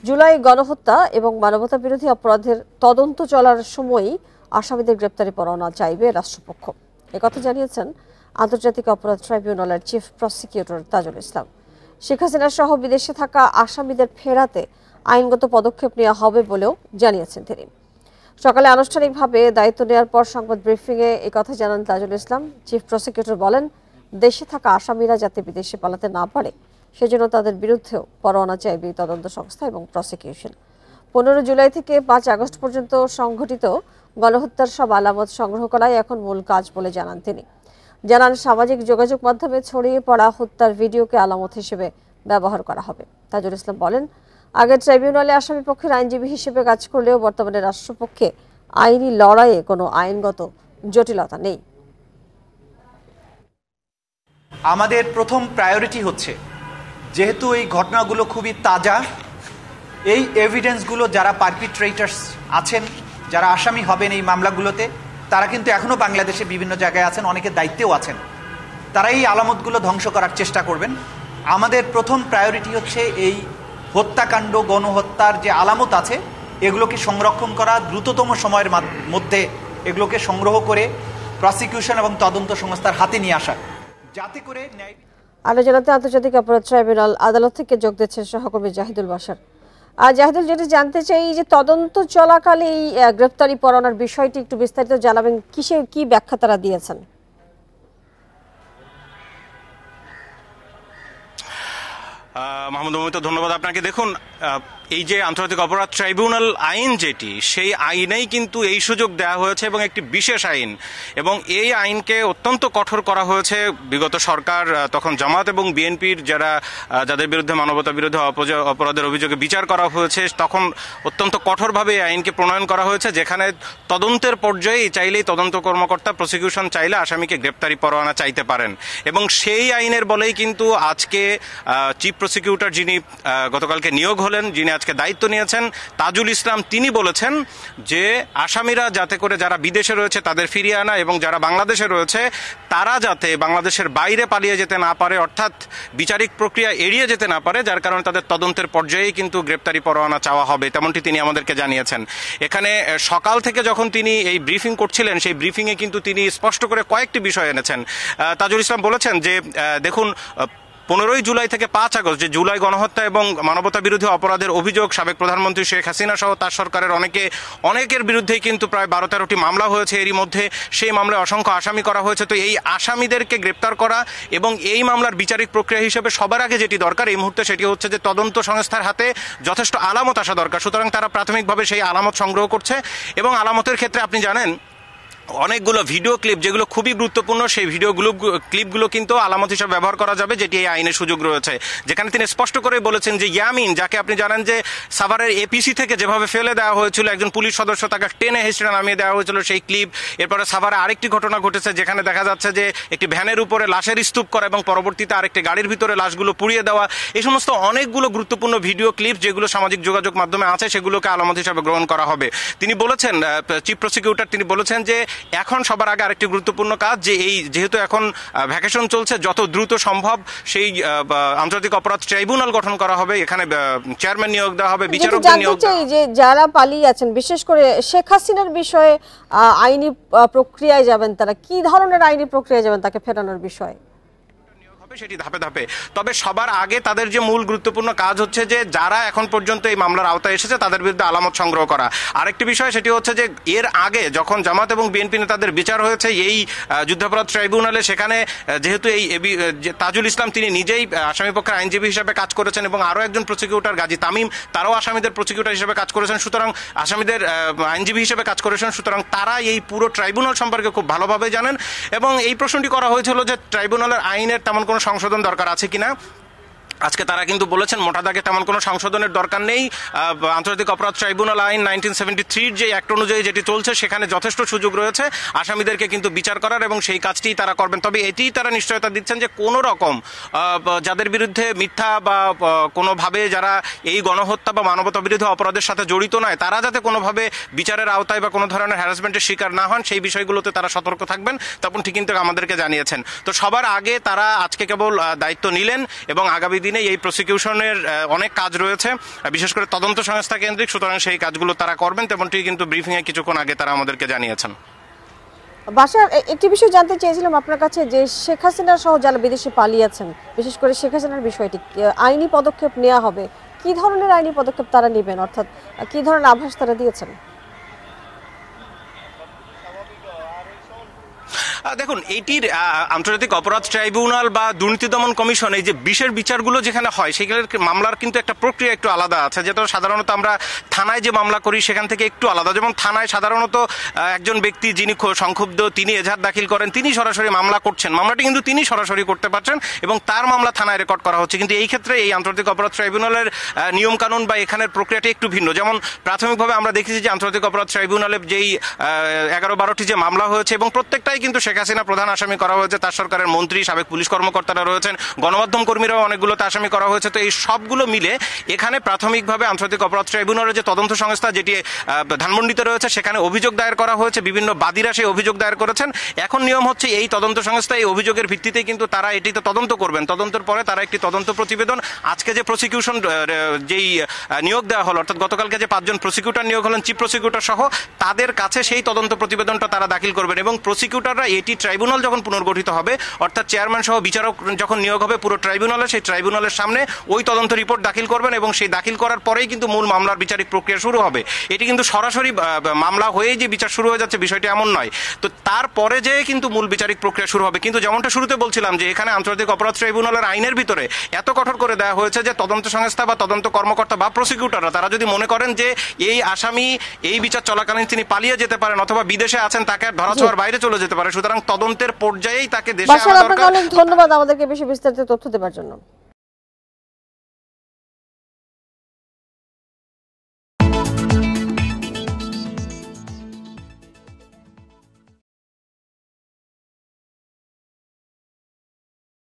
জুলাই গণহত্যা এবং মানবতাবিরোধী অপরাধের তদন্ত চলার সময়ই আসামিদের গ্রেপ্তারি পরোয়ানা চাইবে রাষ্ট্রপক্ষ। একথা জানিয়েছেন আন্তর্জাতিক অপরাধ ট্রাইব্যুনালের চিফ প্রসিকিউটর তাজুল ইসলাম। শেখ হাসিনা সহ বিদেশে থাকা আসামিদের ফেরাতে আইনগত পদক্ষেপ নেওয়া হবে বলেও জানিয়েছেন তিনি। সকালে আনুষ্ঠানিকভাবে দায়িত্ব নেওয়ার পর সংবাদ ব্রিফিংয়ে একথা জানান তাজুল ইসলাম। চিফ প্রসিকিউটর বলেন, দেশে থাকা আসামিরা যাতে বিদেশে পালাতে না পারে সেজন্য তাদের বিরুদ্ধেও পরোয়ানা চাইবে তদন্ত সংস্থা এবং প্রসিকিউশন। 15 জুলাই থেকে 5 আগস্ট পর্যন্ত সংঘটিত গণহত্যার সব আলামত সংগ্রহ করাই এখন মূল কাজ বলে জানান তিনি। জানান, সামাজিক যোগাযোগ মাধ্যমে ছড়িয়ে পড়া হত্যার ভিডিওকে আলামত হিসেবে ব্যবহার করা হবে। তাজুল ইসলাম বলেন, আগে ট্রাইব্যুনালে আসামি পক্ষের আইনজীবী হিসেবে কাজ করলেও বর্তমানে রাষ্ট্রপক্ষে আইনি লড়াইয়ে কোনো আইনগত জটিলতা নেই। আমাদের প্রথম প্রায়োরিটি হচ্ছে, যেহেতু এই ঘটনাগুলো খুবই তাজা, এই এভিডেন্সগুলো যারা পারপিট্রেটার্স আছেন, যারা আসামি হবেন এই মামলাগুলোতে, তারা কিন্তু এখনও বাংলাদেশে বিভিন্ন জায়গায় আছেন, অনেকে দায়িত্বেও আছেন। তারা এই আলামতগুলো ধ্বংস করার চেষ্টা করবেন। আমাদের প্রথম প্রায়োরিটি হচ্ছে এই হত্যাকাণ্ড, গণহত্যার যে আলামত আছে এগুলোকে সংরক্ষণ করা, দ্রুততম সময়ের মধ্যে এগুলোকে সংগ্রহ করে প্রসিকিউশন এবং তদন্ত সংস্থার হাতে নিয়ে আসা, যাতে করে ন্যায়। আলোচনাতে আন্তর্জাতিক অপরাধ ট্রাইব্যুনাল আদালত থেকে যোগ দিচ্ছেন সহকর্মী জাহিদুল বাশার। আর জাহিদুল, যেটা জানতে চাই, যে তদন্ত চলাকালে এই গ্রেপ্তারি পরোয়ানার বিষয়টি একটু বিস্তারিত জানাবেন, কি ব্যাখ্যা তারা দিয়েছেন? মাহমুদ মমিত, ধন্যবাদ আপনাকে। দেখুন, এই যে আন্তর্জাতিক অপরাধ ট্রাইব্যুনাল আইন যেটি, সেই আইনেই কিন্তু এই সুযোগ দেওয়া হয়েছে এবং একটি বিশেষ আইন, এবং এই আইনকে অত্যন্ত কঠোর করা হয়েছে। বিগত সরকার তখন জামাত এবং বিএনপির যাদের বিরুদ্ধে মানবতা বিরোধী অপরাধের অভিযোগে বিচার করা হয়েছে, তখন অত্যন্ত কঠোরভাবে এই আইনকে প্রণয়ন করা হয়েছে, যেখানে তদন্তের পর্যায়ে চাইলেই তদন্ত কর্মকর্তা, প্রসিকিউশন চাইলে আসামিকে গ্রেপ্তারি পরোয়ানা চাইতে পারেন। এবং সেই আইনের বলেই কিন্তু আজকে চিফ প্রসিকিউটর যিনি গতকালকে নিয়োগ হলেন, যিনি আজকে দায়িত্ব নিয়েছেন, তাজুল ইসলাম, তিনি বলেছেন যে আসামিরা যাতে করে যারা বিদেশে রয়েছে তাদের ফিরিয়ে আনা, এবং যারা বাংলাদেশে রয়েছে তারা যাতে বাংলাদেশের বাইরে পালিয়ে যেতে না পারে, অর্থাৎ বিচারিক প্রক্রিয়া এড়িয়ে যেতে না পারে, যার কারণে তাদের তদন্তের পর্যায়েই কিন্তু গ্রেপ্তারি পরোয়ানা চাওয়া হবে, তেমনটি তিনি আমাদেরকে জানিয়েছেন। এখানে সকাল থেকে যখন তিনি এই ব্রিফিং করছিলেন, সেই ব্রিফিংয়ে কিন্তু তিনি স্পষ্ট করে কয়েকটি বিষয় এনেছেন। তাজুল ইসলাম বলেছেন যে দেখুন, 15 জুলাই থেকে 5 আগস্ট যে জুলাই গণহত্যা এবং মানবতা বিরোধী অপরাধের অভিযোগ, সাবেক প্রধানমন্ত্রী শেখ হাসিনা সহ তার সরকারের অনেকের বিরুদ্ধেই কিন্তু প্রায় 12-13টি মামলা হয়েছে। এরই মধ্যে সেই মামলায় অসংখ্য আসামি করা হয়েছে। তো এই আসামিদেরকে গ্রেপ্তার করা এবং এই মামলার বিচারিক প্রক্রিয়া হিসেবে সবার আগে যেটি দরকার এই মুহূর্তে, সেটি হচ্ছে যে তদন্ত সংস্থার হাতে যথেষ্ট আলামত আসা দরকার। সুতরাং তারা প্রাথমিকভাবে সেই আলামত সংগ্রহ করছে, এবং আলামতের ক্ষেত্রে আপনি জানেন অনেকগুলো ভিডিও ক্লিপ যেগুলো খুবই গুরুত্বপূর্ণ, সেই ক্লিপগুলো কিন্তু আলামত হিসেবে ব্যবহার করা যাবে, যেটি এই আইনের সুযোগ রয়েছে। যেখানে তিনি স্পষ্ট করে বলেছেন যে ইয়ামিন, যাকে আপনি জানেন যে সাভারের এপিসি থেকে যেভাবে ফেলে দেওয়া হয়েছিল, একজন পুলিশ সদস্য, তাকে টেনে হেঁচড়ে নামিয়ে দেওয়া হয়েছিল, সেই ক্লিপ। এরপরে সাভারে আরেকটি ঘটনা ঘটেছে, যেখানে দেখা যাচ্ছে যে একটি ভ্যানের উপরে লাশের স্তূপ করা এবং পরবর্তীতে আরেকটি গাড়ির ভিতরে লাশগুলো পুড়িয়ে দেওয়া। এই সমস্ত অনেকগুলো গুরুত্বপূর্ণ ভিডিও ক্লিপ যেগুলো সামাজিক যোগাযোগ মাধ্যমে আছে, সেগুলোকে আলামত হিসেবে গ্রহণ করা হবে। তিনি বলেছেন, চিফ প্রসিকিউটর তিনি বলেছেন যে এখন সবার আগে আরেকটি গুরুত্বপূর্ণ কাজ, যে যেহেতু এখন ভ্যাকেশন চলছে, যত দ্রুত সম্ভব সেই আন্তর্জাতিক অপরাধ ট্রাইব্যুনাল গঠন করা হবে, এখানে চেয়ারম্যান নিয়োগ দেওয়া হবে, বিচারকদের নিয়োগ দেওয়া হবে। যে যারা পালিয়ে আছেন, বিশেষ করে শেখ হাসিনার বিষয়ে আইনি প্রক্রিয়ায় যাবেন, তারা কি ধরনের আইনি প্রক্রিয়ায় যাবেন তাকে ফেরানোর বিষয়ে? সেটি ধাপে ধাপে। তবে সবার আগে তাদের যে মূল গুরুত্বপূর্ণ কাজ হচ্ছে যে যারা এখন পর্যন্ত এই মামলার আওতায় এসেছে তাদের বিরুদ্ধে আলামত সংগ্রহ করা। আরেকটি বিষয়, সেটি হচ্ছে যে এর আগে যখন জামাত এবং বিএনপি নেতাদের বিচার হয়েছে এই যুদ্ধাপরাধ ট্রাইব্যুনালে, সেখানে যেহেতু এই তাজুল ইসলাম তিনি নিজেই আসামি পক্ষের আইনজীবী হিসেবে কাজ করেছেন, এবং আরও একজন প্রসিকিউটর গাজী তামিম, তারাও আসামিদের প্রসিকিউটর হিসেবে কাজ করেছেন, সুতরাং আসামিদের আইনজীবী হিসেবে কাজ করেছেন, সুতরাং তারা এই পুরো ট্রাইব্যুনাল সম্পর্কে খুব ভালোভাবে জানেন। এবং এই প্রশ্নটি করা হয়েছিল যে ট্রাইব্যুনালের আইনের তেমন কোনো সংশোধন দরকার আছে কিনা। আজকে তারা কিন্তু বলেছেন মোটা দাগে তেমন কোনো সংশোধনের দরকার নেই। আন্তর্জাতিক অপরাধ ট্রাইব্যুনাল আইন 1973 যে অ্যাক্ট অনুযায়ী যেটি চলছে, সেখানে যথেষ্ট সুযোগ রয়েছে আসামিদেরকে কিন্তু বিচার করার, এবং সেই কাজটি তারা করবেন। তবে এটিই তারা নিশ্চয়তা দিচ্ছেন যে কোনো রকম যাদের বিরুদ্ধে মিথ্যা বা কোনোভাবে যারা এই গণহত্যা বা মানবতা বিরোধী অপরাধের সাথে জড়িত নয়, তারা যাতে কোনোভাবে বিচারের আওতায় বা কোনো ধরনের হ্যারাসমেন্টের শিকার না হন, সেই বিষয়গুলোতে তারা সতর্ক থাকবেন, তেমনটি কিন্তু আমাদেরকে জানিয়েছেন। তো সবার আগে তারা আজকে কেবল দায়িত্ব নিলেন, এবং আগামী অধীনে এই প্রসিকিউশনের অনেক কাজ রয়েছে, বিশেষ করে তদন্ত সংস্থা কেন্দ্রিক, সুতরাং সেই কাজগুলো তারা করবেন, তেমনটি কিন্তু ব্রিফিংয়ে কিছুক্ষণ আগে তারা আমাদেরকে জানিয়েছেন। বাশার, একটি বিষয় জানতে চেয়েছিলাম আপনার কাছে যে শেখ হাসিনা সহ যারা বিদেশে পালিয়েছেন, বিশেষ করে শেখ হাসিনার বিষয়টি আইনি পদক্ষেপ নেওয়া হবে, কি ধরনের আইনি পদক্ষেপ তারা নেবেন, অর্থাৎ কি ধরনের আভাস তারা দিয়েছেন? দেখুন, এইটির আন্তর্জাতিক অপরাধ ট্রাইব্যুনাল বা দুর্নীতি দমন কমিশন, এই যে বিশের বিচারগুলো যেখানে হয় সেখানে মামলার কিন্তু একটা প্রক্রিয়া একটু আলাদা আছে, যেটা সাধারণত আমরা থানায় যে মামলা করি সেখান থেকে একটু আলাদা। যেমন থানায় সাধারণত একজন ব্যক্তি যিনি সংক্ষুব্ধ, তিনি এজাহার দাখিল করেন, তিনি সরাসরি মামলা করছেন, মামলাটি কিন্তু তিনি সরাসরি করতে পারছেন এবং তার মামলা থানায় রেকর্ড করা হচ্ছে। কিন্তু এই ক্ষেত্রে এই আন্তর্জাতিক অপরাধ ট্রাইব্যুনালের নিয়মকানুন বা এখানের প্রক্রিয়াটি একটু ভিন্ন। যেমন প্রাথমিকভাবে আমরা দেখেছি যে আন্তর্জাতিক অপরাধ ট্রাইব্যুনালে যেই 11-12টি যে মামলা হয়েছে এবং প্রত্যেকটাই কিন্তু শেখ হাসিনা প্রধান আসামি করা হয়েছে, তার সরকারের মন্ত্রী, সাবেক পুলিশ কর্মকর্তারা রয়েছেন, গণমাধ্যম কর্মীরাও অনেকগুলোতে আসামি করা হয়েছে। তো এই সবগুলো মিলে এখানে প্রাথমিকভাবে আন্তর্জাতিক অপরাধ ট্রাইব্যুনালের যে তদন্ত সংস্থা যেটি ধানমন্ডিতে রয়েছে সেখানে অভিযোগ দায়ের করা হয়েছে, বিভিন্ন বাদীরা সেই অভিযোগ দায়ের করেছেন। এখন নিয়ম হচ্ছে এই তদন্ত সংস্থা এই অভিযোগের ভিত্তিতেই কিন্তু তারা এটিতে তদন্ত করবেন, তদন্তের পরে তারা একটি তদন্ত প্রতিবেদন, আজকে যে প্রসিকিউশন যেই নিয়োগ দেওয়া হলো, অর্থাৎ গতকালকে যে 5 জন প্রসিকিউটর নিয়োগ হলেন, চিফ প্রসিকিউটর সহ, তাদের কাছে সেই তদন্ত প্রতিবেদনটা তারা দাখিল করবেন এবং প্রসিকিউটররা এটি ট্রাইব্যুনাল যখন পুনর্গঠিত হবে, অর্থাৎ চেয়ারম্যান সহ বিচারক যখন নিয়োগ হবে পুরো ট্রাইব্যুনালে, সেই ট্রাইব্যুনালের সামনে ওই তদন্ত রিপোর্ট দাখিল করবেন এবং সেই দাখিল করার পরেই কিন্তু মূল মামলার বিচারিক প্রক্রিয়া শুরু হবে। এটি কিন্তু সরাসরি মামলা হয়েই যে বিচার শুরু হয়ে যাচ্ছে বিষয়টি এমন নয়। তো তারপরে যে কিন্তু মূল বিচারিক প্রক্রিয়া শুরু হবে। কিন্তু যেমনটা শুরুতে বলছিলাম যে এখানে আন্তর্জাতিক অপরাধ ট্রাইব্যুনালের আইনের ভিতরে এত কঠোর করে দেওয়া হয়েছে যে তদন্ত সংস্থা বা তদন্ত কর্মকর্তা বা প্রসিকিউটররা তারা যদি মনে করেন যে এই আসামি এই বিচার চলাকালীন তিনি পালিয়ে যেতে পারেন অথবা বিদেশে আছেন, তাকে ধরাছোঁয়ার বাইরে চলে যেতে পারে, সুতরাং তদন্তের পর্যায়েই তাকে দেশে আনা দরকার। অনেক ধন্যবাদ আমাদেরকে বেশি বিস্তারিত তথ্য দেওয়ার জন্য।